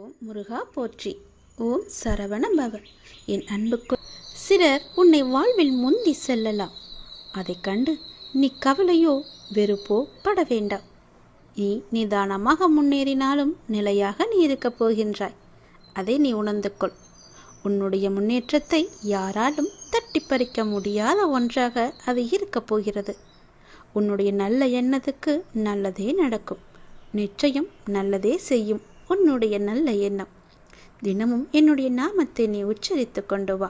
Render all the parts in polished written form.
ஓம் முருகா போற்றி. ஓம் சரவண பவ. என் அன்புக்கு சிலர் உன்னை வாழ்வில் முந்தி செல்லலாம். அதை கண்டு நீ கவலையோ வெறுப்போ பட வேண்டாம். நீ நிதானமாக முன்னேறினாலும் நிலையாக நீ இருக்கப் போகின்றாய். அதை நீ உணர்ந்து கொள். உன்னுடைய முன்னேற்றத்தை யாராலும் தட்டி பறிக்க முடியாத ஒன்றாக அது இருக்கப் போகிறது. உன்னுடைய நல்ல எண்ணத்துக்கு நல்லதே நடக்கும். நிச்சயம் நல்லதே செய்யும். உன்னுடைய நல்ல எண்ணம். தினமும் என்னுடைய நாமத்தை நீ உச்சரித்து கொண்டு வா.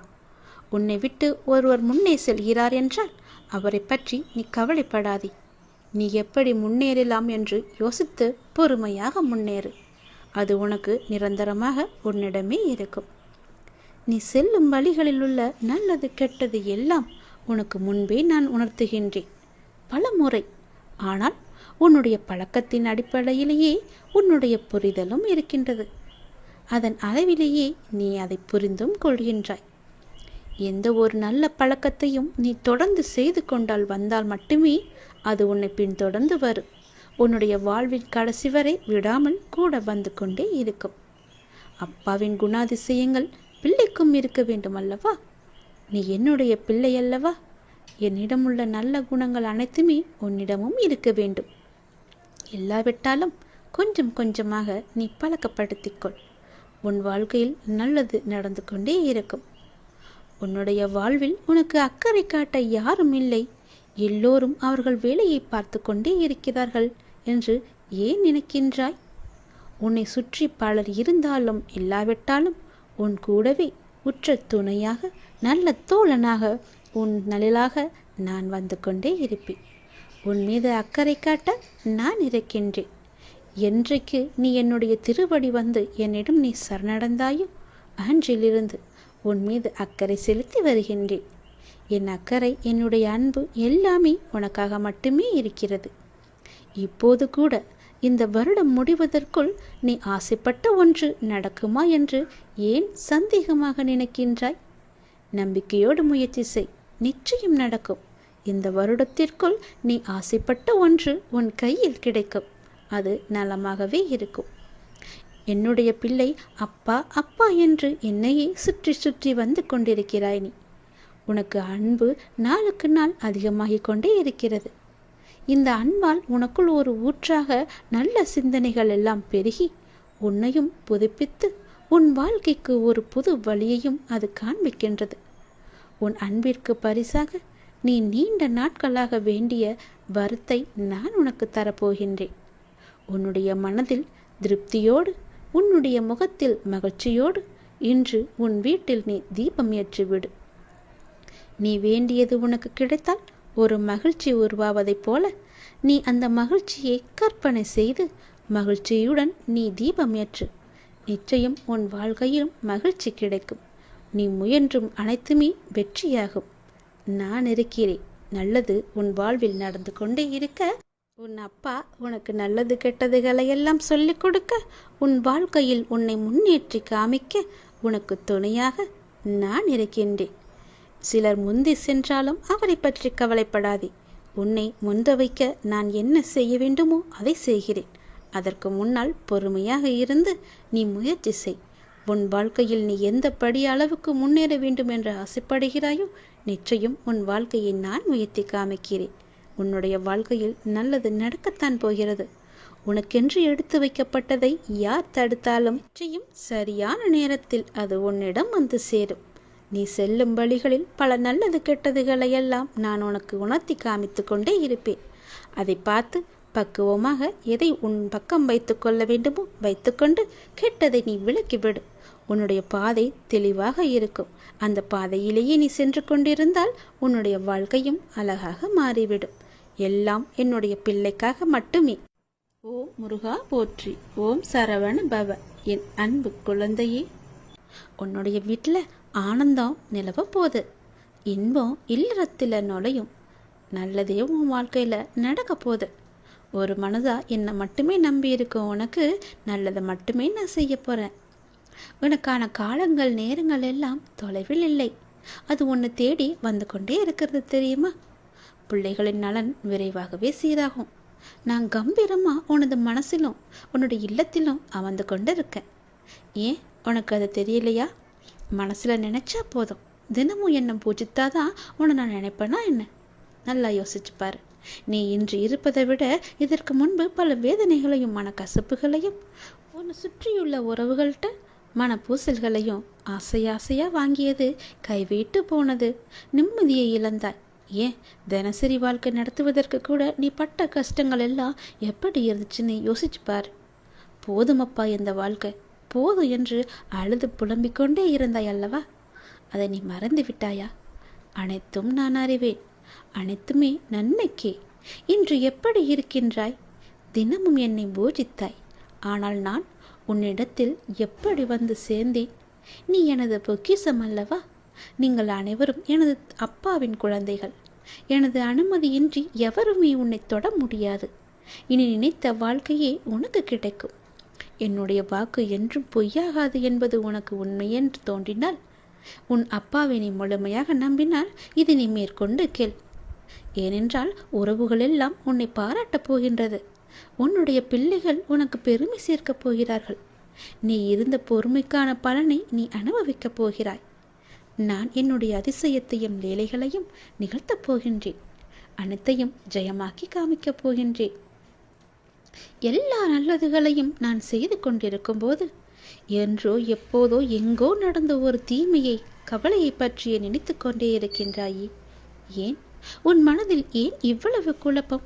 உன்னை விட்டு ஒருவர் முன்னே செல்கிறார் என்றால் அவரை பற்றி நீ கவலைப்படாதே. நீ எப்படி முன்னேறலாம் என்று யோசித்து பொறுமையாக முன்னேறு. அது உனக்கு நிரந்தரமாக உன்னிடமே இருக்கும். நீ செல்லும் வழிகளில் உள்ள நல்லது கெட்டது எல்லாம் உனக்கு முன்பே நான் உணர்த்துகின்றேன் பல முறை. ஆனால் உன்னுடைய பழக்கத்தின் அடிப்படையிலேயே உன்னுடைய புரிதலும் இருக்கின்றது. அதன் அளவிலேயே நீ அதை புரிந்தும் கொள்கின்றாய். எந்த ஒரு நல்ல பழக்கத்தையும் நீ தொடர்ந்து செய்து கொண்டால் வந்தால் மட்டுமே அது உன்னை பின்தொடர்ந்து வரும். உன்னுடைய வாழ்வின் கடைசி வரை விடாமல் கூட வந்து கொண்டே இருக்கும். அப்பாவின் குணாதிசயங்கள் பிள்ளைக்கும் இருக்க வேண்டும் அல்லவா? நீ என்னுடைய பிள்ளை அல்லவா? என்னிடமுள்ள நல்ல குணங்கள் அனைத்துமே உன்னிடமும் இருக்க வேண்டும். இல்லாவிட்டாலும் கொஞ்சம் கொஞ்சமாக நீ பழக்கப்படுத்திக்கொள். உன் வாழ்க்கையில் நல்லது நடந்து கொண்டே இருக்கும். உன்னுடைய வாழ்வில் உனக்கு அக்கறை காட்ட யாரும் இல்லை. எல்லோரும் அவர்கள் வேலையை பார்த்து கொண்டே இருக்கிறார்கள் என்று ஏன் நினைக்கின்றாய்? உன்னை சுற்றி பலர் இருந்தாலும் இல்லாவிட்டாலும் உன் கூடவே உற்ற துணையாக நல்ல தோழனாக உன் நலிலாக நான் வந்து கொண்டே இருப்பேன். உன் மீது அக்கறை காட்ட நான் இருக்கின்றேன். என்றைக்கு நீ என்னுடைய திருவடி வந்து என்னிடம் நீ சரணடைந்தாயோ அன்றிலிருந்து உன் மீது அக்கறை செலுத்தி வருகின்றேன். என் அக்கறை, என்னுடைய அன்பு எல்லாமே உனக்காக மட்டுமே இருக்கிறது. இப்போது கூட இந்த வருடம் முடிவதற்குள் நீ ஆசைப்பட்ட ஒன்று நடக்குமா என்று ஏன் சந்தேகமாக நினைக்கின்றாய்? நம்பிக்கையோடு முயற்சி செய். நிச்சயம் நடக்கும். இந்த வருடத்திற்குள் நீ ஆசைப்பட்ட ஒன்று உன் கையில் கிடைக்கும். அது நலமாகவே இருக்கும். என்னுடைய பிள்ளை அப்பா அப்பா என்று என்னையே சுற்றி சுற்றி வந்து கொண்டிருக்கிறாய் நீ. உனக்கு அன்பு நாளுக்கு நாள் அதிகமாகிக் கொண்டே இருக்கிறது. இந்த அன்பால் உனக்குள் ஒரு ஊற்றாக நல்ல சிந்தனைகள் எல்லாம் பெருகி உன்னையும் புதுப்பித்து உன் வாழ்க்கைக்கு ஒரு புது வழியையும் அது காண்பிக்கின்றது. உன் அன்பிற்கு பரிசாக நீ நீண்ட நாட்களாக வேண்டிய வரத்தை நான் உனக்கு தரப்போகின்றேன். உன்னுடைய மனதில் திருப்தியோடு, உன்னுடைய முகத்தில் மகிழ்ச்சியோடு இன்று உன் வீட்டில் நீ தீபம் ஏற்றிவிடு. நீ வேண்டியது உனக்கு கிடைத்தால் ஒரு மகிழ்ச்சி உருவாவதைப் போல நீ அந்த மகிழ்ச்சியை கற்பனை செய்து மகிழ்ச்சியுடன் நீ தீபம் ஏற்று. நிச்சயம் உன் வாழ்க்கையிலும் மகிழ்ச்சி கிடைக்கும். நீ முயன்றும் அனைத்துமே வெற்றியாகும். நான் இருக்கிறேன். நல்லது உன் வாழ்வில் நடந்து கொண்டே இருக்க, உன் அப்பா உனக்கு நல்லது கெட்டதுகளை எல்லாம் சொல்லிக் கொடுக்க, உன் வாழ்க்கையில் உன்னை முன்னேற்றி காமிக்க உனக்கு துணையாக நான் இருக்கின்றேன். சிலர் முந்தி சென்றாலும் அவரை பற்றி கவலைப்படாதே. உன்னை முந்த வைக்க நான் என்ன செய்ய வேண்டுமோ அதை செய்கிறேன். அதற்கு முன்னால் பொறுமையாக இருந்து நீ முயற்சி செய். உன் வாழ்க்கையில் நீ எந்த படி அளவுக்கு முன்னேற வேண்டும் என்று ஆசைப்படுகிறாயோ நிச்சயம் உன் வாழ்க்கையை நான் உயர்த்தி காமிக்கிறேன். உன்னுடைய வாழ்க்கையில் நல்லது நடக்கத்தான் போகிறது. உனக்கென்று எடுத்து வைக்கப்பட்டதை யார் தடுத்தாலும் நிச்சயம் சரியான நேரத்தில் அது உன்னிடம் வந்து சேரும். நீ செல்லும் வழிகளில் பல நல்லது கெட்டதுகளை எல்லாம் நான் உனக்கு உணர்த்தி காமித்து கொண்டே இருப்பேன். அதை பார்த்து பக்குவமாக எதை உன் பக்கம் வைத்து கொள்ள வேண்டுமோ வைத்துக்கொண்டு கெட்டதை நீ விலக்கிவிடு. உன்னுடைய பாதை தெளிவாக இருக்கும். அந்த பாதையிலேயே நீ சென்று கொண்டிருந்தால் உன்னுடைய வாழ்க்கையும் அழகாக மாறிவிடும். எல்லாம் என்னுடைய பிள்ளைக்காக மட்டுமே. ஓம் முருகா போற்றி. ஓம் சரவண பவ. என் அன்பு குழந்தையே, உன்னுடைய வீட்டில் ஆனந்தம் நிலவ போது. இன்பம் இல்லறத்தில் நுழையும். நல்லதே உன் வாழ்க்கையில் நடக்க போகுது. ஒரு மனதா என்னை மட்டுமே நம்பி இருக்கும் உனக்கு நல்லதை மட்டுமே நான் செய்ய போகிறேன். உனக்கான காலங்கள் நேரங்கள் எல்லாம் தொலைவில் இல்லை. அது உன்னை தேடி வந்து கொண்டே இருக்கிறது தெரியுமா? பிள்ளைகளின் நலன் விரைவாகவே சீராகும். நான் கம்பீரமாக உனது மனசிலும் உன்னுடைய இல்லத்திலும் அமர்ந்து கொண்டு இருக்கேன். ஏன் உனக்கு அது தெரியலையா? மனசில் நினச்சா போதும், தினமும் என்னை பூஜித்தாதான் உன்னை நான் நினைப்பேனா என்ன? நல்லா யோசிச்சுப்பாரு. நீ இன்று இருப்பதை விட இதற்கு முன்பு பல வேதனைகளையும் மனக்கசப்புகளையும் உன்னை சுற்றியுள்ள உறவுகள்கிட்ட மனப்பூசல்களையும் ஆசையாக வாங்கியது, கைவிட்டு போனது, நிம்மதியை இழந்தாய். ஏன் தினசரி வாழ்க்கை நடத்துவதற்கு கூட நீ பட்ட கஷ்டங்கள் எல்லாம் எப்படி இருந்துச்சுன்னு யோசிச்சு பாரு. போதுமப்பா இந்த வாழ்க்கை, போதும் என்று அழுது புலம்பிக்கொண்டே இருந்தாய் அல்லவா? அதை நீ மறந்து விட்டாயா? அனைத்தும் நான் அறிவேன், அனைத்துமே நன்மைக்கே. இன்று எப்படி இருக்கின்றாய்? தினமும் என்னை பூஜித்தாய். ஆனால் நான் உன்னிடத்தில் எப்படி வந்து சேர்ந்தேன்? நீ எனது பொக்கிஷம் அல்லவா? நீங்கள் அனைவரும் எனது அப்பாவின் குழந்தைகள். எனது அனுமதியின்றி எவருமே உன்னை தொட முடியாது. இனி நினைத்த வாழ்க்கையே உனக்கு கிடைக்கும். என்னுடைய வாக்கு என்றும் பொய்யாகாது என்பது உனக்கு உண்மையென்று தோன்றினால், உன் அப்பாவை நீ முழுமையாக நம்பினால் இது நீ மேற்கொண்டு கேள். ஏனென்றால் உறவுகள் எல்லாம் உன்னை பாராட்டப் போகின்றது. உன்னுடைய பிள்ளைகள் உனக்கு பெருமை சேர்க்கப் போகிறார்கள். நீ இருந்த பொறுமைக்கான பலனை நீ அனுபவிக்கப் போகிறாய். நான் என்னுடைய அதிசயத்தையும் வேலைகளையும் நிகழ்த்தப் போகின்றேன். அனைத்தையும் ஜெயமாக்கி காமிக்கப் போகின்றேன். எல்லா நல்லதுகளையும் நான் செய்து கொண்டிருக்கும் போது என்றோ எப்போதோ எங்கோ நடந்த ஒரு தீமையை, கவலையை பற்றியே நினைத்து கொண்டே இருக்கின்றாயே. ஏன் உன் மனதில் ஏன் இவ்வளவு குழப்பம்?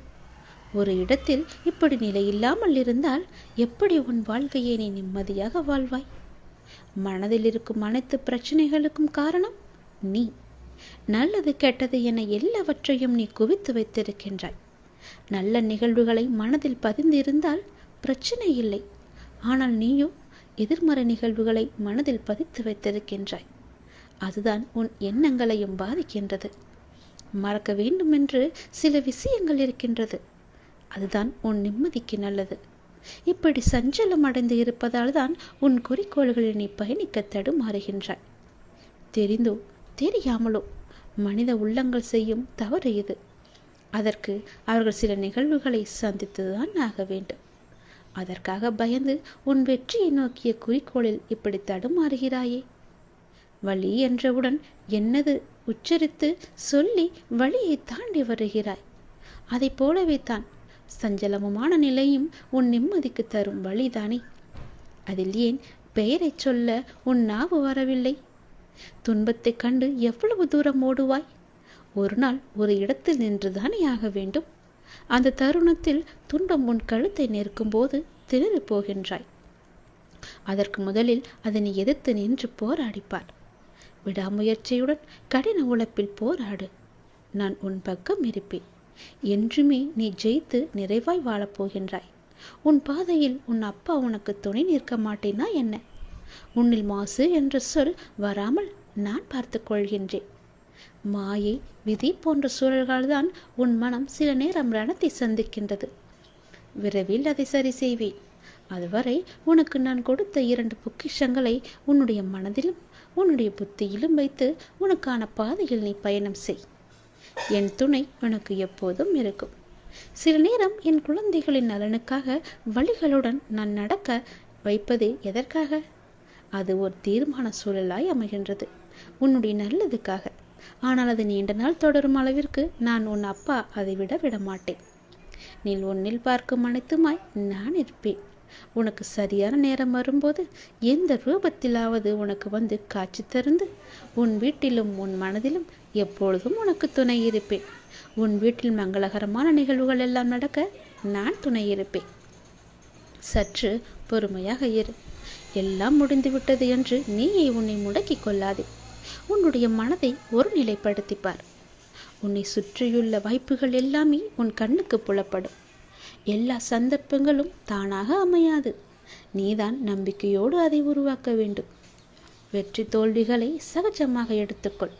ஒரு இடத்தில் இப்படி நிலையில்லாமல் இருந்தால் எப்படி உன் வாழ்க்கையை நீ நிம்மதியாக வாழ்வாய்? மனதில் இருக்கும் அனைத்து பிரச்சனைகளுக்கும் காரணம் நீ. நல்லது கெட்டது என எல்லாவற்றையும் நீ குவித்து வைத்திருக்கின்றாய். நல்ல நிகழ்வுகளை மனதில் பதிந்திருந்தால் பிரச்சனை இல்லை. ஆனால் நீயோ எதிர்மறை நிகழ்வுகளை மனதில் பதித்து வைத்திருக்கின்றாய். அதுதான் உன் எண்ணங்களையும் பாதிக்கின்றது. மறக்க வேண்டும் என்று சில விஷயங்கள் இருக்கின்றது. அதுதான் உன் நிம்மதிக்கு நல்லது. இப்படி சஞ்சலம் அடைந்து இருப்பதால் தான் உன் குறிக்கோள்களில் நீ பயணிக்க தடுமாறுகின்றாய். தெரிந்தோ தெரியாமலோ மனித உள்ளங்கள் செய்யும் தவறு இது. அதற்கு அவர்கள் சில நிகழ்வுகளை சந்தித்துதான் ஆக வேண்டும். அதற்காக பயந்து உன் வெற்றியை நோக்கிய குறிக்கோளில் இப்படி தடுமாறுகிறாயே. வழி என்றவுடன் என்னது உச்சரித்து சொல்லி வழியை தாண்டி வருகிறாய். அதை போலவே தான் சஞ்சலமுமான நிலையும் உன் நிம்மதிக்கு தரும் வழிதானே. அதில் ஏன் பெயரை சொல்ல உன் நாவு வரவில்லை? துன்பத்தை கண்டு எவ்வளவு தூரம் ஓடுவாய்? ஒரு நாள் ஒரு இடத்தில் நின்றுதானே ஆக வேண்டும். அந்த தருணத்தில் துன்பம் உன் கழுத்தை நெருக்கும் போது திணறி போகின்றாய். அதற்கு முதலில் அதனை எதிர்த்து நின்று போராடிப்பார். விடாமுயற்சியுடன் கடின உழைப்பில் போராடு. நான் உன் பக்கம் இருப்பேன். என்றுமே நீ ஜெயித்து நிறைவாய் வாழப்போகின்றாய். உன் பாதையில் உன் அப்பா உனக்கு துணை நிற்க மாட்டேனா என்ன? உன்னில் மாசு என்ற சொல் வராமல் நான் பார்த்து கொள்கின்றேன். மாயை, விதி போன்ற சூழல்கள்தான் உன் மனம் சில நேரம் ரணத்தை சந்திக்கின்றது. விரைவில் அதை சரி செய்வேன். அதுவரை உனக்கு நான் கொடுத்த 2 பொக்கிஷங்களை உன்னுடைய மனதிலும் உன்னுடைய புத்தியிலும் வைத்து உனக்கான பாதையில் நீ பயணம் செய். என் துணை உனக்கு எப்போதும் இருக்கும். சில நேரம் என் குழந்தைகளின் நலனுக்காக வழிகளுடன் நான் நடக்க வைப்பது எதற்காக? அது ஒரு தீர்மான சூழலாய் அமைகின்றது, உன்னுடைய நல்லதுக்காக. ஆனால் அது நீண்ட நாள் தொடரும் அளவிற்கு நான் உன் அப்பா அதை விட மாட்டேன். நீ உன்னில் பார்க்கும் அனைத்துமாய் நான் இருப்பேன். உனக்கு சரியான நேரம் வரும்போது எந்த ரூபத்திலாவது உனக்கு வந்து காட்சி தருந்து உன் வீட்டிலும் உன் மனதிலும் எப்பொழுதும் உனக்கு துணை இருப்பேன். உன் வீட்டில் மங்களகரமான நிகழ்வுகள் எல்லாம் நடக்க நான் துணை இருப்பேன். சற்று பொறுமையாக இரு. எல்லாம் முடிந்துவிட்டது என்று நீயே உன்னை முடக்கிக் கொள்ளாதே. உன்னுடைய மனதை ஒரு நிலைப்படுத்திப்பார். உன்னை சுற்றியுள்ள வாய்ப்புகள் எல்லாமே உன் கண்ணுக்கு புலப்படும். எல்லா சந்தர்ப்பங்களும் தானாக அமையாது. நீதான் நம்பிக்கையோடு அதை உருவாக்க வேண்டும். வெற்றி தோல்விகளை சகஜமாக எடுத்துக்கொள்.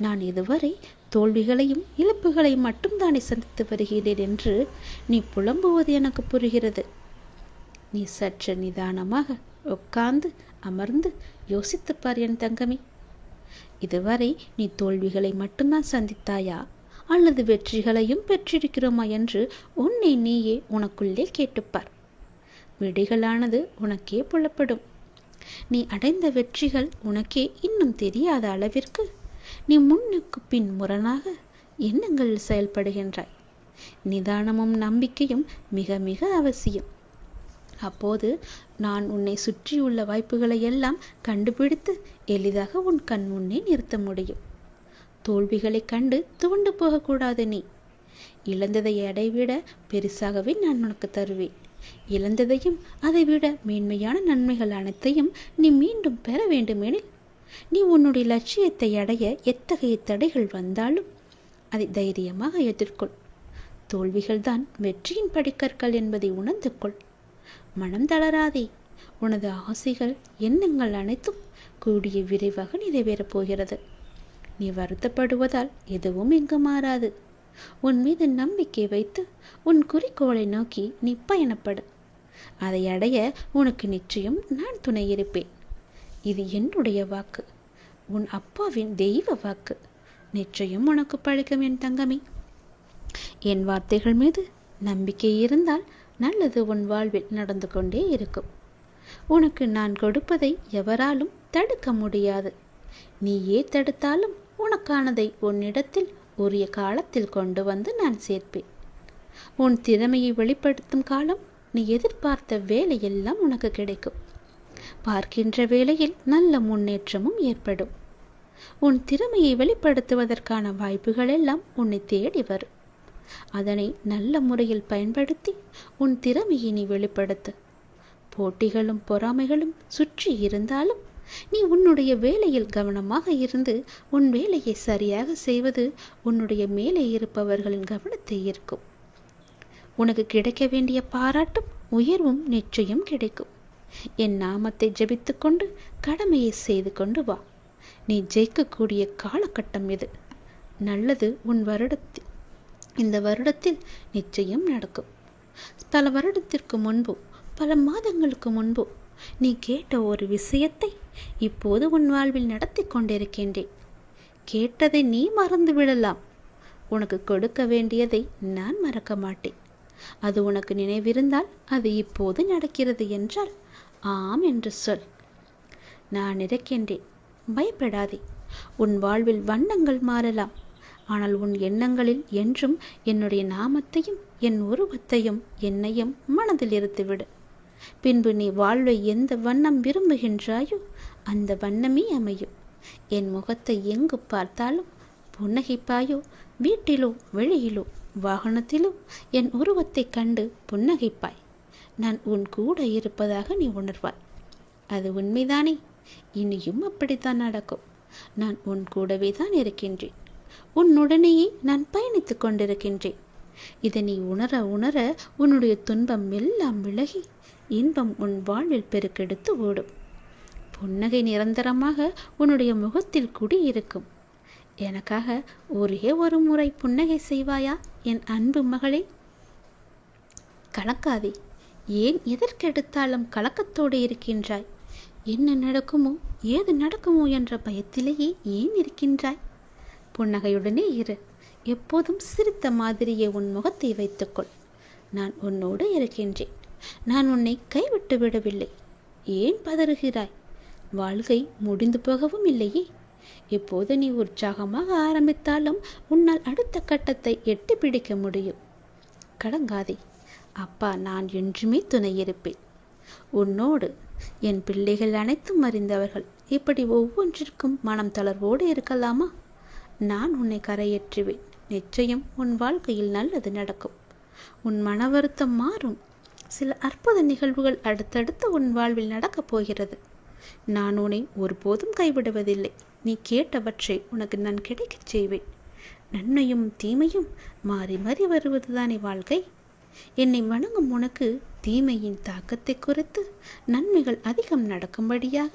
நான் இதுவரை தோல்விகளையும் இழப்புகளை மட்டும்தானே சந்தித்து வருகிறேன் என்று நீ புலம்புவது எனக்கு புரிகிறது. நீ சற்று நிதானமாக உட்கார்ந்து அமர்ந்து யோசித்துப்பார் என் தங்கமே. இதுவரை நீ தோல்விகளை மட்டும்தான் சந்தித்தாயா அல்லது வெற்றிகளையும் பெற்றிருக்கிறோமா என்று உன்னை நீயே உனக்குள்ளே கேட்டுப்பார். விடைகளானது உனக்கே புலப்படும். நீ அடைந்த வெற்றிகள் உனக்கே இன்னும் தெரியாத அளவிற்கு நீ முன்னுக்கு பின் முரணாக எண்ணங்களில் செயல்படுகின்றாய். நிதானமும் நம்பிக்கையும் மிக மிக அவசியம். அப்போது நான் உன்னை சுற்றியுள்ள வாய்ப்புகளை எல்லாம் கண்டுபிடித்து எளிதாக உன் கண் முன்னே நிறுத்த முடியும். தோல்விகளை கண்டு துவண்டு போகக்கூடாது. நீ இழந்ததை அடைவிட பெருசாகவே நான் உனக்கு தருவேன். இழந்ததையும் அதைவிட மேன்மையான நன்மைகள் அனைத்தையும் நீ மீண்டும் பெற வேண்டுமெனில் நீ உன்னுடைய லட்சியத்தை அடைய எத்தகைய தடைகள் வந்தாலும் அதை தைரியமாக எதிர்கொள். தோல்விகள்தான் வெற்றியின் படிக்கற்கள் என்பதை உணர்ந்து கொள். மனம் தளராதே. உனது ஆசைகள் எண்ணங்கள் அனைத்தும் கூடிய விரைவாக நிறைவேறப் போகிறது. நீ வருத்தப்படுவதால் எதுவும் இங்கு மாறாது. உன் மீது நம்பிக்கை வைத்து உன் குறிக்கோளை நோக்கி நீ பயணப்படு. அதை அடைய உனக்கு நிச்சயம் நான் துணை இருப்பேன். இது என்னுடைய வாக்கு, உன் அப்பாவின் தெய்வ வாக்கு. நிச்சயம் உனக்கு பழிக்கும் என் தங்கமே. என் வார்த்தைகள் மீது நம்பிக்கை இருந்தால் நல்லது உன் வாழ்வில் நடந்து கொண்டே இருக்கும். உனக்கு நான் கொடுப்பதை எவராலும் தடுக்க முடியாது. நீயே தடுத்தாலும் உனக்கானதை உன்னிடத்தில் உரிய காலத்தில் கொண்டு வந்து நான் சேர்ப்பேன். உன் திறமையை வெளிப்படுத்தும் காலம் நீ எதிர்பார்த்த வேலையெல்லாம் உனக்கு கிடைக்கும். பார்க்கின்ற வேளையில் நல்ல முன்னேற்றமும் ஏற்படும். உன் திறமையை வெளிப்படுத்துவதற்கான வாய்ப்புகள் எல்லாம் உன்னை தேடி வரும். அதனை நல்ல முறையில் பயன்படுத்தி உன் திறமையை நீ வெளிப்படுத்து. போட்டிகளும் பொறாமைகளும் சுற்றி இருந்தாலும் நீ உன்னுடைய வேலையில் கவனமாக இருந்து உன் வேலையை சரியாக செய்வது உன்னுடைய மேலே இருப்பவர்களின் கவனத்தை ஈர்க்கும். உனக்கு கிடைக்க வேண்டிய பாராட்டும் உயர்வும் நிச்சயம் கிடைக்கும். என் நாமத்தை ஜபித்து கொண்டு கடமையை செய்து கொண்டு வா. நீ ஜெயிக்கக்கூடிய காலகட்டம் இது. நல்லது இந்த வருடத்தில் நிச்சயம் நடக்கும். பல வருடத்திற்கு முன்போ பல மாதங்களுக்கு முன்போ நீ கேட்ட ஒரு விஷயத்தை இப்போது உன் வாழ்வில் நடத்தி கொண்டிருக்கின்றேன். கேட்டதை நீ மறந்து விடலாம். உனக்கு கொடுக்க வேண்டியதை நான் மறக்க மாட்டேன். அது உனக்கு நினைவிருந்தால் அது இப்போது நடக்கிறது என்றால் ஆம் என்று சொல். நான் இருக்கின்றேன், பயப்படாதே. உன் வாழ்வில் வண்ணங்கள் மாறலாம், ஆனால் உன் எண்ணங்களில் என்றும் என்னுடைய நாமத்தையும் என் உருவத்தையும் என்னையும் மனதில் இருத்துவிடு. பின்பு நீ வாழ்வை எந்த வண்ணம் விரும்புகின்றாயோ அந்த வண்ணமே அமையும். என் முகத்தை எங்கு பார்த்தாலும் புன்னகைப்பாயோ, வீட்டிலோ வெளியிலோ வாகனத்திலோ என் உருவத்தை கண்டு புன்னகைப்பாய். நான் உன் கூட இருப்பதாக நீ உணர்வாய். அது உண்மைதானே? இனியும் அப்படித்தான் நடக்கும். நான் உன் கூடவே தான் இருக்கின்றேன். உன்னுடனேயே நான் பயணித்துக் கொண்டிருக்கின்றேன். இதை நீ உணர உணர உன்னுடைய துன்பம் எல்லாம் விலகி இன்பம் உன் வாழ்வில் பெருக்கெடுத்து ஓடும். புன்னகை நிரந்தரமாக உன்னுடைய முகத்தில் குடியிருக்கும். எனக்காக ஒரே ஒரு முறை புன்னகை செய்வாயா என் அன்பு மகளே? கலக்காதே. ஏன் எதற்கெடுத்தாலும் கலக்கத்தோடு இருக்கின்றாய்? என்ன நடக்குமோ ஏது நடக்குமோ என்ற பயத்திலேயே ஏன் இருக்கின்றாய்? புன்னகையுடனே இரு. எப்போதும் சிரித்த மாதிரியே உன் முகத்தை வைத்துக்கொள். நான் உன்னோடு இருக்கின்றேன். நான் உன்னை கைவிட்டு விடவில்லை. ஏன் பதறுகிறாய்? வாழ்க்கை முடிந்து போகவும் இல்லையே. இப்போது நீ உற்சாகமாக ஆரம்பித்தாலும் உன்னால் அடுத்த கட்டத்தை எட்டி பிடிக்க முடியும். கலங்காதே. அப்பா நான் என்றுமே துணை இருப்பேன். உன்னோடு என் பிள்ளைகள் அனைத்தும் அறிந்தவர்கள் இப்படி ஒவ்வொன்றிற்கும் மனம் தளர்வோடு இருக்கலாமா? நான் உன்னை கரையேற்றுவேன். நிச்சயம் உன் வாழ்க்கையில் நல்லது நடக்கும். உன் மன வருத்தம் மாறும். சில அற்புத நிகழ்வுகள் அடுத்தடுத்து உன் வாழ்வில் நடக்கப் போகிறது. நான் உன்னை ஒருபோதும் கைவிடுவதில்லை. நீ கேட்டவற்றை உனக்கு நான் கிடைக்கச் செய்வேன். நன்மையும் தீமையும் மாறி மாறி வருவதுதானே வாழ்க்கை. என்னை வணங்கும் உனக்கு தீமையின் தாக்கத்தை குறைத்து நன்மைகள் அதிகம் நடக்கும்படியாக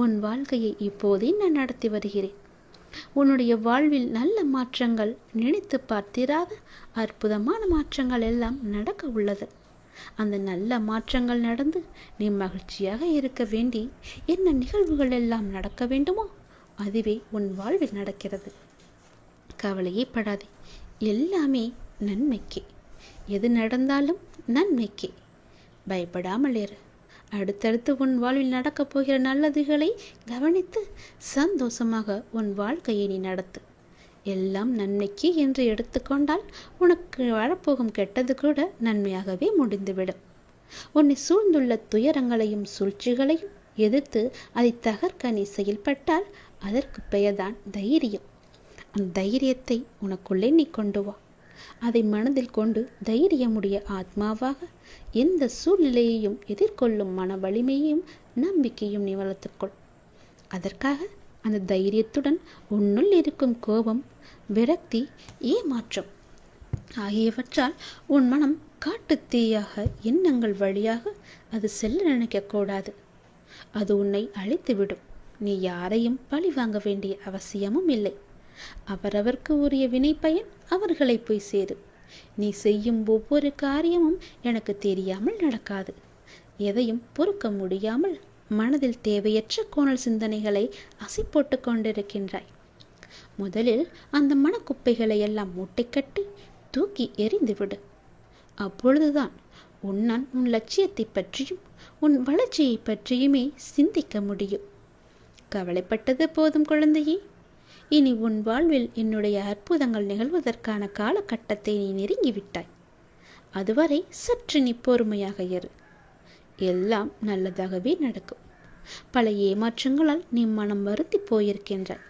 உன் வாழ்க்கையை இப்போதே நான் நடத்தி வருகிறேன். உன்னுடைய வாழ்வில் நல்ல மாற்றங்கள், நினைத்து பார்த்திராத அற்புதமான மாற்றங்கள் எல்லாம் நடக்க உள்ளது. அந்த நல்ல மாற்றங்கள் நடந்து நீ மகிழ்ச்சியாக இருக்க வேண்டி என்ன நிகழ்வுகள் எல்லாம் நடக்க வேண்டுமோ அதுவே உன் வாழ்வில் நடக்கிறது. கவலையே படாதே. எல்லாமே நன்மைக்கே. எது நடந்தாலும் நன்மைக்கே. பயப்படாமல் இரு. அடுத்தடுத்து உன் வாழ்வில் நடக்கப் போகிற நல்லதுகளை கவனித்து சந்தோஷமாக உன் வாழ்க்கையை நீ நடத்து. எல்லாம் நன்மைக்கு என்று எடுத்துக்கொண்டால் உனக்கு வரப்போகும் கெட்டது கூட நன்மையாகவே முடிந்துவிடும். உன்னை சூழ்ந்துள்ள துயரங்களையும் சூழ்ச்சிகளையும் எதிர்த்து அதை தகர்க்க நீ செயல்பட்டால் அதற்கு பெயர்தான் தைரியம். அந்த தைரியத்தை உனக்குள்ளே நீ கொண்டு வா. அதை மனதில் கொண்டு தைரியமுடைய ஆத்மாவாக எந்த சூழ்நிலையையும் எதிர்கொள்ளும் மன வலிமையையும் நம்பிக்கையும் நீ வளர்த்துக்கொள். அதற்காக அந்த தைரியத்துடன் உன்னுள் இருக்கும் கோபம், விரக்தி, ஏமாற்றம் ஆகியவற்றால் உன் மனம் காட்டுத்தீயாக எண்ணங்கள் வழியாக அது செல்ல நினைக்கக்கூடாது. அது உன்னை அழித்துவிடும். நீ யாரையும் பழி வாங்க வேண்டிய அவசியமும் இல்லை. அவரவர்க்கு உரிய வினை பயன் அவர்களை போய் சேரும். நீ செய்யும் ஒவ்வொரு காரியமும் எனக்கு தெரியாமல் நடக்காது. எதையும் பொறுக்க முடியாமல் மனதில் தேவையற்ற கோணல் சிந்தனைகளை அசை போட்டு கொண்டிருக்கின்றாய். முதலில் அந்த மனக்குப்பைகளை எல்லாம் மூட்டை கட்டி தூக்கி எறிந்துவிடு. அப்பொழுதுதான் உன்னால் உன் லட்சியத்தை பற்றியும் உன் வளர்ச்சியை பற்றியுமே சிந்திக்க முடியும். கவலைப்பட்டது போதும் குழந்தையே. இனி உன் வாழ்வில் என்னுடைய அற்புதங்கள் நிகழ்வதற்கான காலகட்டத்தை நீ நெருங்கிவிட்டாய். அதுவரை சற்று நீ பொறுமையாக இரு. எல்லாம் நல்லதாகவே நடக்கும். பல ஏமாற்றங்களால் நீ மனம் வருந்தி போயிருக்கின்றாய்.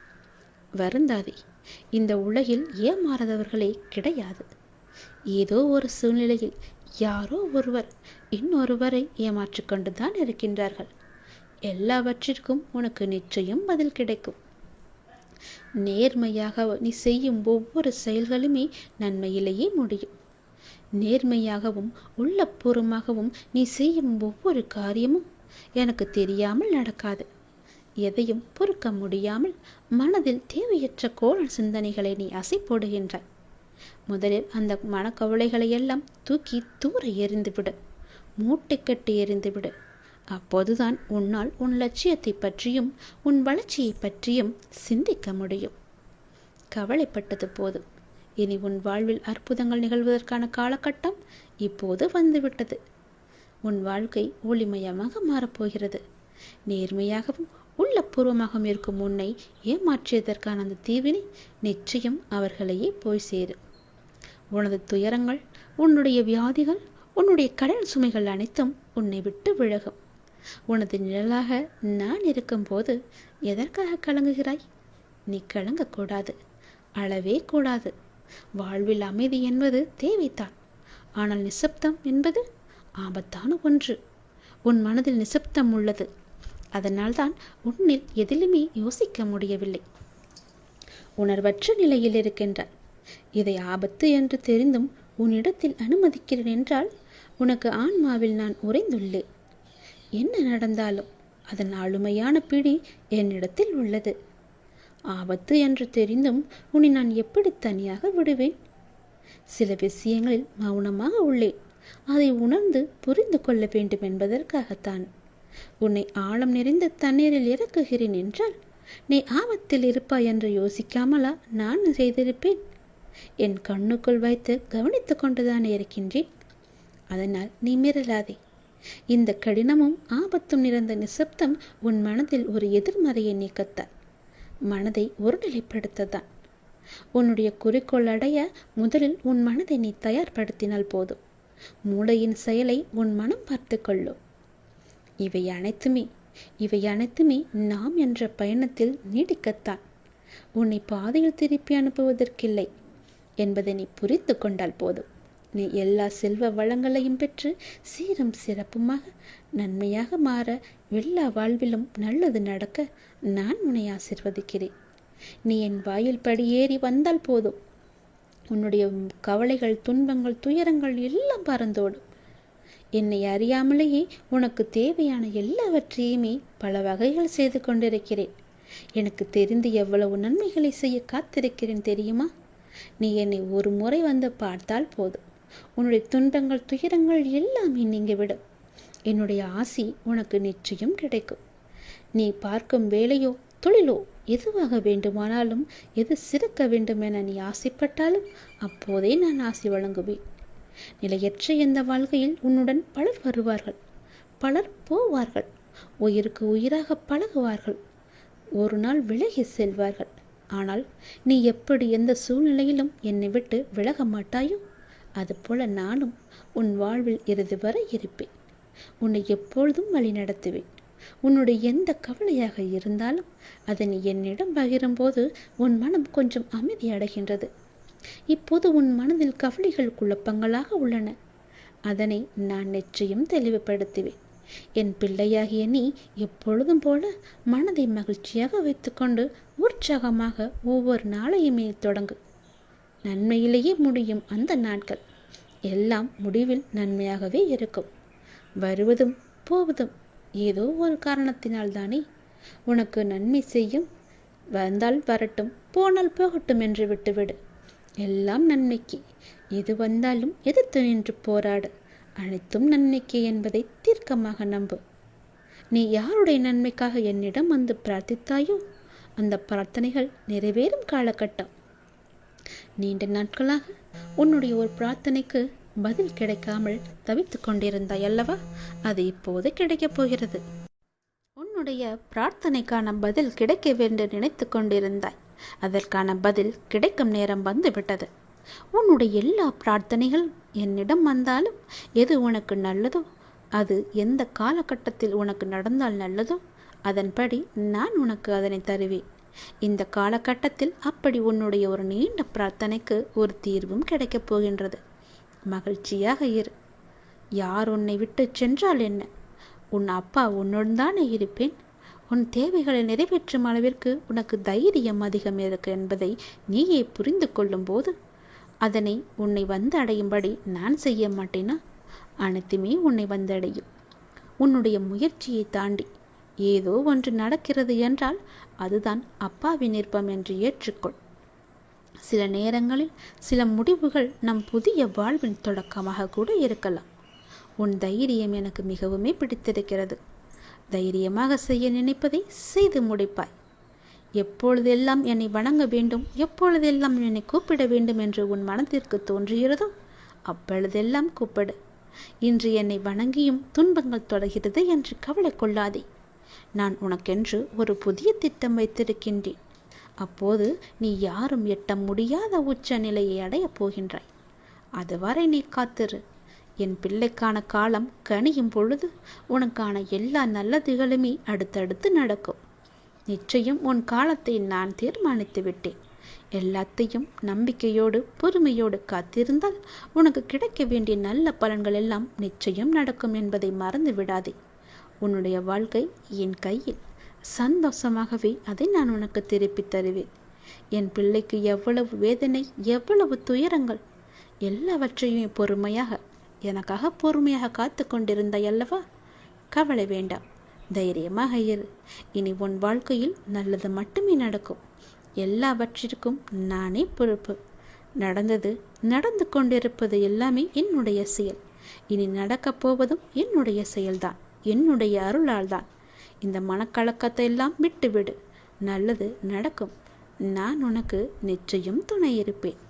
வருந்தாதே. இந்த உலகில் ஏமாறாதவர்களே கிடையாது. ஏதோ ஒரு சூழ்நிலையில் யாரோ ஒருவர் இன்னொருவரை ஏமாற்றிக் கொண்டுதான் இருக்கின்றார்கள். எல்லாவற்றிற்கும் உனக்கு நிச்சயம் பதில் கிடைக்கும். நேர்மையாக நீ செய்யும் ஒவ்வொரு செயல்களுமே நன்மையிலேயே முடியும். நேர்மையாகவும் உள்ளபூர்வமாகவும் நீ செய்யும் ஒவ்வொரு காரியமும் எனக்கு தெரியாமல் நடக்காது. எதையும் பொறுக்க முடியாமல் மனதில் தேவையற்ற கோணல் சிந்தனைகளை நீ அசை போடுகின்றாய். முதலில் அந்த மனக்கவலைகளை எல்லாம் தூக்கி தூர எறிந்துவிடு. மூட்டை கட்டி எறிந்துவிடு. அப்போதுதான் உன்னால் உன் லட்சியத்தை பற்றியும் உன் வளர்ச்சியை பற்றியும் சிந்திக்க முடியும். கவலைப்பட்டது போதும். இனி உன் வாழ்வில் அற்புதங்கள் நிகழ்வதற்கான காலகட்டம் இப்போது வந்துவிட்டது. உன் வாழ்க்கை ஒளிமயமாக மாறப்போகிறது. நேர்மையாகவும் உள்ளபூர்வமாகவும் இருக்கும் உன்னை ஏமாற்றியதற்கான அந்த தீவினை நிச்சயம் அவர்களையே போய் சேரும். உனது துயரங்கள், உன்னுடைய வியாதிகள், உன்னுடைய கடல் சுமைகள் அனைத்தும் உன்னை விட்டு விலகும். உனது நிழலாக நான் இருக்கும்போது எதற்காக கலங்குகிறாய்? நீ கலங்கக்கூடாது, அழவே கூடாது. வாழ்வில் அமைதி என்பது தேவைத்தான். ஆனால் நிசப்தம் என்பது ஆபத்தான ஒன்று. உன் மனதில் நிசப்தம் உள்ளது. அதனால்தான் உன்னில் எதிலுமே யோசிக்க முடியவில்லை. உணர்வற்ற நிலையில் இருக்கின்றாய். இதை ஆபத்து என்று தெரிந்தும் உன்னிடத்தில் அனுமதிக்கிறேன் என்றால் உனக்கு ஆன்மாவில் நான் உறைந்துள்ளேன். என்ன நடந்தாலும் அதன் ஆளுமையான பிடி என்னிடத்தில் உள்ளது. ஆபத்து என்று தெரிந்தும் உன்னை நான் எப்படி தனியாக விடுவேன்? சில விஷயங்களில் மௌனமாக உள்ளேன். அதை உணர்ந்து புரிந்து கொள்ள வேண்டும் என்பதற்காகத்தான். உன்னை ஆழம் நிறைந்த தண்ணீரில் இறக்குகிறேன் என்றால் நீ ஆபத்தில் இருப்பாய் என்று யோசிக்காமலா நான் செய்திருப்பேன்? என் கண்ணுக்குள் வைத்து கவனித்து கொண்டுதானே இருக்கின்றேன். அதனால் நீ மிரளாதே. இந்த கடினமும் ஆபத்தும் நிறைந்த நிசப்தம் உன் மனதில் ஒரு எதிர்மறையை நீக்கத்தான், மனதை ஒருநிலைப்படுத்தத்தான். உன்னுடைய குறிக்கோள் அடைய முதலில் உன் மனதை நீ தயார்படுத்தினால் போதும். மூளையின் செயலை உன் மனம் பார்த்து கொள்ளும். இவை அனைத்துமே நாம் என்ற பயணத்தில் நீடிக்கத்தான். உன்னை பாதையில் திருப்பி அனுப்புவதற்கில்லை என்பதை நீ புரிந்து கொண்டால் போதும். நீ எல்லா செல்வ வளங்களையும் பெற்று சீரும் சிறப்புமாக நன்மையாக மாற, எல்லா வாழ்விலும் நல்லது நடக்க நான் உன்னை ஆசிர்வதிக்கிறேன். நீ என் வாயில் படியேறி வந்தால் போதும். உன்னுடைய கவலைகள், துன்பங்கள், துயரங்கள் எல்லாம் பறந்தோடும். என்னை அறியாமலேயே உனக்கு தேவையான எல்லாவற்றையுமே பல வகைகள் செய்து கொண்டிருக்கிறேன். எனக்கு தெரிந்து எவ்வளவு நன்மைகளை செய்ய காத்திருக்கிறேன் தெரியுமா? நீ என்னை ஒரு முறை வந்து பார்த்தால் போதும். உன்னுடைய துன்பங்கள், துயரங்கள் எல்லாமே நீங்கிவிடும். என்னுடைய ஆசி உனக்கு நிச்சயம் கிடைக்கும். நீ பார்க்கும் வேலையோ தொழிலோ எதுவாக வேண்டுமானாலும், எது சிறக்க வேண்டும் என நீ ஆசைப்பட்டாலும் அப்போதே நான் ஆசி வழங்குவேன். நிலையற்ற இந்த வாழ்க்கையில் உன்னுடன் பலர் வருவார்கள், பலர் போவார்கள், உயிருக்கு உயிராக பழகுவார்கள், ஒரு நாள் விலகி செல்வார்கள். ஆனால் நீ எப்படி எந்த சூழ்நிலையிலும் என்னை விட்டு விலக மாட்டாயோ, அதுபோல நானும் உன் வாழ்வில் இறுதி வரை இருப்பேன். உன்னை எப்பொழுதும் வழி நடத்துவேன். உன்னுடைய எந்த கவலையாக இருந்தாலும் அதை நீ என்னிடம் பகிரும்போது உன் மனம் கொஞ்சம் அமைதி அடைகின்றது. இப்போது உன் மனதில் கவலைகள் குழப்பங்களாக உள்ளன. அதனை நான் நிச்சயம் தெளிவுபடுத்துவேன். என் பிள்ளையாகிய நீ எப்பொழுதும் போல மனதை மகிழ்ச்சியாக வைத்துக்கொண்டு உற்சாகமாக ஒவ்வொரு நாளையுமே தொடங்கு. நன்மையிலேயே முடியும் அந்த நாட்கள் எல்லாம் முடிவில் நன்மையாகவே இருக்கும். வருவதும் போவதும் ஏதோ ஒரு காரணத்தினால் தானே. உனக்கு நன்மை செய்யும். வந்தால் வரட்டும், போனால் போகட்டும் என்று விட்டுவிடு. எல்லாம் நன்மைக்கு. எது வந்தாலும் எதிர்த்து நின்று போராடு. அனைத்தும் நன்மைக்கு என்பதை தீர்க்கமாக நம்பு. நீ யாருடைய நன்மைக்காக என்னிடம் வந்து பிரார்த்தித்தாயோ அந்த பிரார்த்தனைகள் நிறைவேறும் காலகட்டம். நீண்ட நாட்களாக உன்னுடைய ஒரு பிரார்த்தனைக்கு பதில் கிடைக்காமல் தவித்து கொண்டிருந்தாய் அல்லவா? அது இப்போது கிடைக்கப் போகிறது. உன்னுடைய பிரார்த்தனைக்கான பதில் கிடைக்க வேண்டும் நினைத்து கொண்டிருந்தாய். அதற்கான பதில் கிடைக்கும் நேரம் வந்துவிட்டது. உன்னுடைய எல்லா பிரார்த்தனைகள் என்னிடம் வந்தாலும் எது உனக்கு நல்லதோ, அது எந்த காலகட்டத்தில் உனக்கு நடந்தால் நல்லதோ அதன்படி நான் உனக்கு அதனை தருவேன். இந்த காலகட்டத்தில் அப்படி உன்னுடைய ஒரு நீண்ட பிரார்த்தனைக்கு ஒரு தீர்வும் கிடைக்கப் போகின்றது. மகிழ்ச்சியாக இரு. யார் உன்னை விட்டு சென்றால் என்ன? உன் அப்பா உன்னுடன் தானே இருப்பேன். உன் தேவைகளை நிறைவேற்றும் அளவிற்கு உனக்கு தைரியம் அதிகம் இருக்கு என்பதை நீயே புரிந்து கொள்ளும் போது அதனை உன்னை வந்து அடையும்படி நான் செய்ய மாட்டேனா? அனைத்துமே உன்னை வந்தடையும். உன்னுடைய முயற்சியை தாண்டி ஏதோ ஒன்று நடக்கிறது என்றால் அதுதான் அப்பாவின் விருப்பம் என்று ஏற்றுக்கொள். சில நேரங்களில் சில முடிவுகள் நம் புதிய வாழ்வின் தொடக்கமாக கூட இருக்கலாம். உன் தைரியம் எனக்கு மிகவுமே பிடித்திருக்கிறது. தைரியமாக செய்ய நினைப்பதை செய்து முடிப்பாய். எப்பொழுதெல்லாம் என்னை வணங்க வேண்டும், எப்பொழுதெல்லாம் என்னை கூப்பிட வேண்டும் என்று உன் மனத்திற்கு தோன்றுகிறதோ அப்பொழுதெல்லாம் கூப்பிடு. இன்று என்னை வணங்கியும் துன்பங்கள் தொடர்கிறது என்று கவலை கொள்ளாதே. நான் உனக்கென்று ஒரு புதிய திட்டம் வைத்திருக்கின்றேன். அப்போது நீ யாரும் எட்ட முடியாத உச்ச நிலையை அடையப் போகின்றாய். அதுவரை நீ காத்திரு. என் பிள்ளைக்கான காலம் கனியும் பொழுது உனக்கான எல்லா நல்லதுகளுமே அடுத்தடுத்து நடக்கும். நிச்சயம் உன் காலத்தை நான் தீர்மானித்து விட்டேன். எல்லாத்தையும் நம்பிக்கையோடு பொறுமையோடு காத்திருந்தால் உனக்கு கிடைக்க வேண்டிய நல்ல பலன்கள் எல்லாம் நிச்சயம் நடக்கும் என்பதை மறந்து விடாதே. உன்னுடைய வாழ்க்கை என் கையில். சந்தோஷமாகவே அதை நான் உனக்கு திருப்பி தருவேன். என் பிள்ளைக்கு எவ்வளவு வேதனை, எவ்வளவு துயரங்கள், எல்லாவற்றையும் பொறுமையாக எனக்காக பொறுமையாக காத்து கொண்டிருந்தாய் அல்லவா? கவலை வேண்டாம், தைரியமாக இரு. இனி உன் வாழ்க்கையில் நல்லது மட்டுமே நடக்கும். எல்லாவற்றிற்கும் நானே பொறுப்பு. நடந்தது, நடந்து கொண்டிருப்பது எல்லாமே என்னுடைய செயல். இனி நடக்கப் போவதும் என்னுடைய செயல்தான், என்னுடைய அருளால் தான். இந்த மனக்கலக்கத்தை எல்லாம் விட்டுவிடு. நல்லது நடக்கும். நான் உனக்கு நிச்சயம் துணை இருப்பேன்.